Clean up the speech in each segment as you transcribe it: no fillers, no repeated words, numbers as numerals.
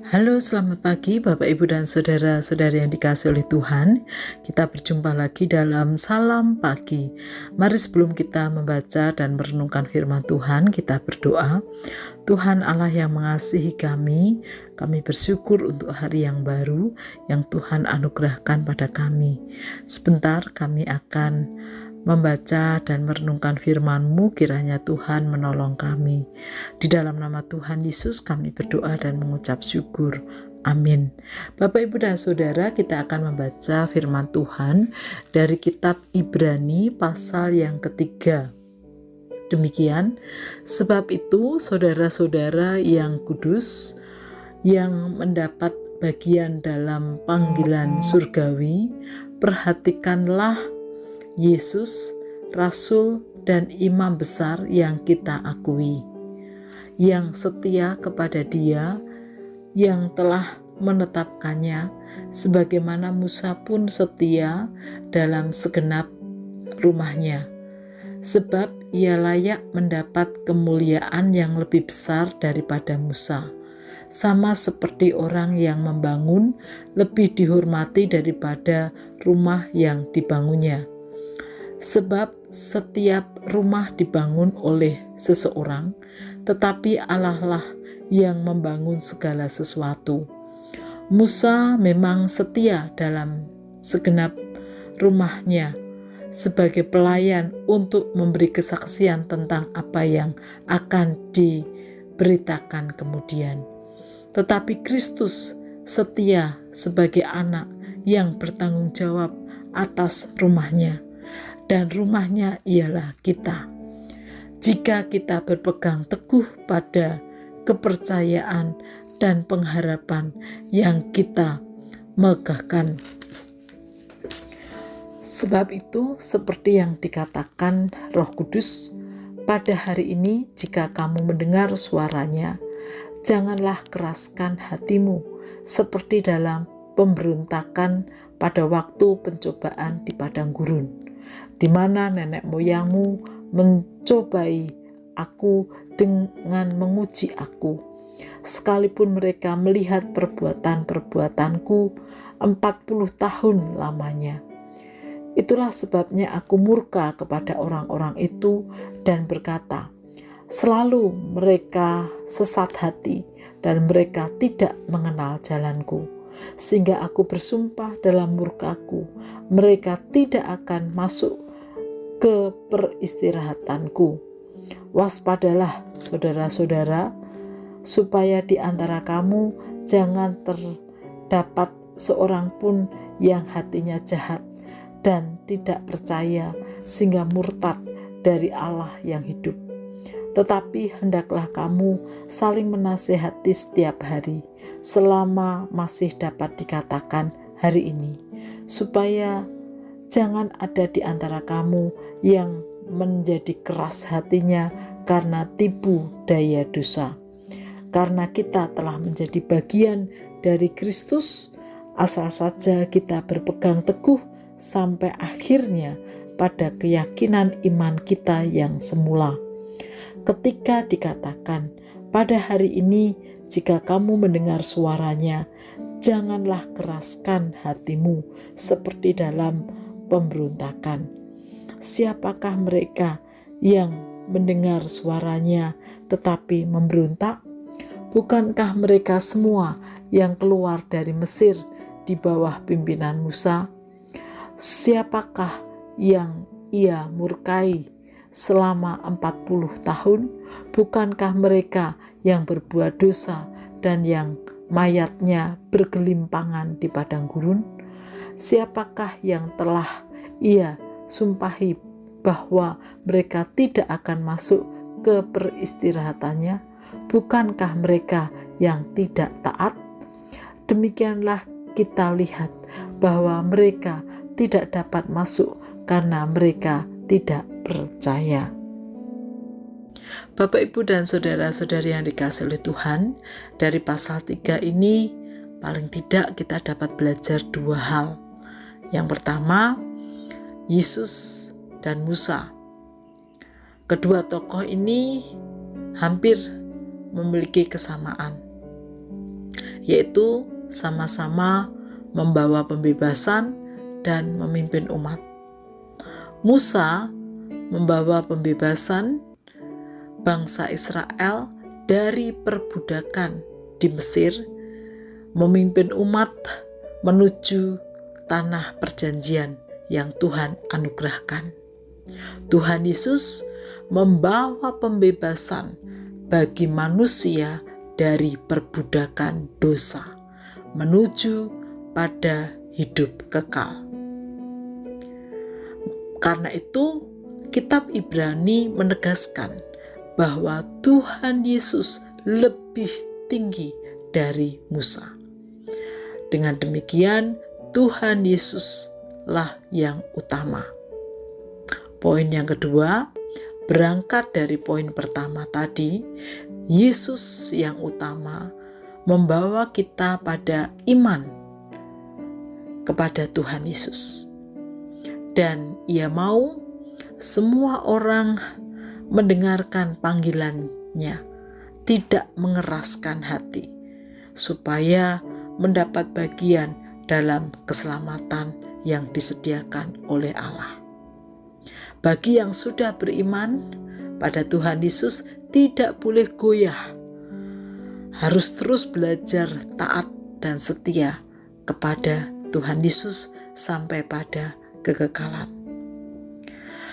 Halo, selamat pagi Bapak, Ibu, dan Saudara-saudari yang dikasihi oleh Tuhan. Kita berjumpa lagi dalam Salam Pagi. Mari sebelum kita membaca dan merenungkan firman Tuhan, kita berdoa. Tuhan Allah yang mengasihi kami bersyukur untuk hari yang baru yang Tuhan anugerahkan pada kami. Sebentar kami akan membaca dan merenungkan firman-Mu, kiranya Tuhan menolong kami. Di dalam nama Tuhan Yesus kami berdoa dan mengucap syukur. Amin. Bapak, Ibu, dan Saudara, kita akan membaca firman Tuhan dari kitab Ibrani pasal yang ketiga. Demikian, sebab itu saudara-saudara yang kudus, yang mendapat bagian dalam panggilan surgawi, perhatikanlah Yesus, Rasul dan Imam besar yang kita akui, yang setia kepada Dia yang telah menetapkannya, sebagaimana Musa pun setia dalam segenap rumahnya. Sebab ia layak mendapat kemuliaan yang lebih besar daripada Musa. Sama seperti orang yang membangun lebih dihormati daripada rumah yang dibangunnya. Sebab setiap rumah dibangun oleh seseorang, tetapi Allah lah yang membangun segala sesuatu. Musa memang setia dalam segenap rumahnya sebagai pelayan untuk memberi kesaksian tentang apa yang akan diberitakan kemudian. Tetapi Kristus setia sebagai anak yang bertanggung jawab atas rumahnya, dan rumahnya ialah kita. Jika kita berpegang teguh pada kepercayaan dan pengharapan yang kita megahkan. Sebab itu, seperti yang dikatakan Roh Kudus, pada hari ini jika kamu mendengar suaranya, janganlah keraskan hatimu seperti dalam pemberontakan pada waktu pencobaan di padang gurun, di mana nenek moyangmu mencobai aku dengan menguji aku, sekalipun mereka melihat perbuatan-perbuatanku 40 tahun lamanya. Itulah sebabnya aku murka kepada orang-orang itu dan berkata, selalu mereka sesat hati dan mereka tidak mengenal jalanku. Sehingga aku bersumpah dalam murkaku, mereka tidak akan masuk ke peristirahatanku. Waspadalah saudara-saudara, supaya di antara kamu jangan terdapat seorang pun yang hatinya jahat dan tidak percaya sehingga murtad dari Allah yang hidup. Tetapi hendaklah kamu saling menasihati setiap hari, selama masih dapat dikatakan hari ini, supaya jangan ada di antara kamu yang menjadi keras hatinya karena tipu daya dosa. Karena kita telah menjadi bagian dari Kristus, asal saja kita berpegang teguh sampai akhirnya pada keyakinan iman kita yang semula. Ketika dikatakan, pada hari ini jika kamu mendengar suaranya, janganlah keraskan hatimu seperti dalam pemberontakan. Siapakah mereka yang mendengar suaranya tetapi memberontak? Bukankah mereka semua yang keluar dari Mesir di bawah pimpinan Musa? Siapakah yang ia murkai selama 40 tahun? Bukankah mereka yang berbuat dosa dan yang mayatnya bergelimpangan di padang gurun? Siapakah yang telah ia sumpahi bahwa mereka tidak akan masuk ke peristirahatannya? Bukankah mereka yang tidak taat? Demikianlah kita lihat bahwa mereka tidak dapat masuk karena mereka tidak percaya. Bapak, Ibu, dan saudara-saudari yang dikasihi oleh Tuhan, dari pasal 3 ini paling tidak kita dapat belajar dua hal. Yang pertama, Yesus dan Musa. Kedua tokoh ini hampir memiliki kesamaan. yaitu sama-sama membawa pembebasan dan memimpin umat. Musa membawa pembebasan bangsa Israel dari perbudakan di Mesir, memimpin umat menuju tanah perjanjian yang Tuhan anugerahkan. Tuhan Yesus membawa pembebasan bagi manusia dari perbudakan dosa menuju pada hidup kekal. Karena itu, kitab Ibrani menegaskan bahwa Tuhan Yesus lebih tinggi dari Musa. Dengan demikian, Tuhan Yesuslah yang utama. Poin yang kedua, berangkat dari poin pertama tadi, Yesus yang utama membawa kita pada iman kepada Tuhan Yesus. Dan Ia mau semua orang mendengarkan panggilannya, tidak mengeraskan hati, supaya mendapat bagian dalam keselamatan yang disediakan oleh Allah. Bagi yang sudah beriman pada Tuhan Yesus, tidak boleh goyah, harus terus belajar taat dan setia kepada Tuhan Yesus sampai pada kekekalan.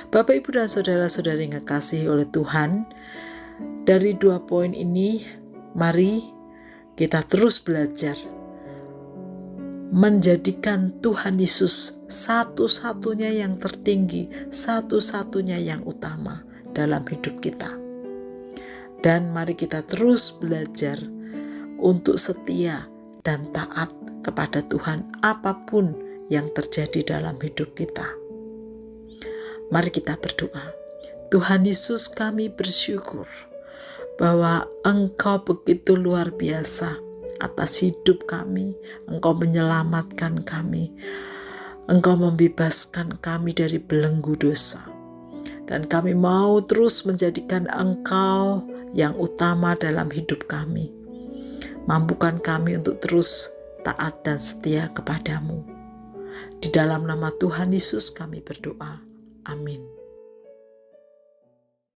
Bapak, Ibu, dan saudara-saudari yang dikasihi oleh Tuhan, dari 2 poin ini, mari kita terus belajar menjadikan Tuhan Yesus satu-satunya yang tertinggi, satu-satunya yang utama dalam hidup kita. Dan mari kita terus belajar untuk setia dan taat kepada Tuhan apapun yang terjadi dalam hidup kita. Mari kita berdoa. Tuhan Yesus, kami bersyukur bahwa Engkau begitu luar biasa atas hidup kami. Engkau menyelamatkan kami. Engkau membebaskan kami dari belenggu dosa. Dan kami mau terus menjadikan Engkau yang utama dalam hidup kami. Mampukan kami untuk terus taat dan setia kepadamu. Di dalam nama Tuhan Yesus kami berdoa. Amin.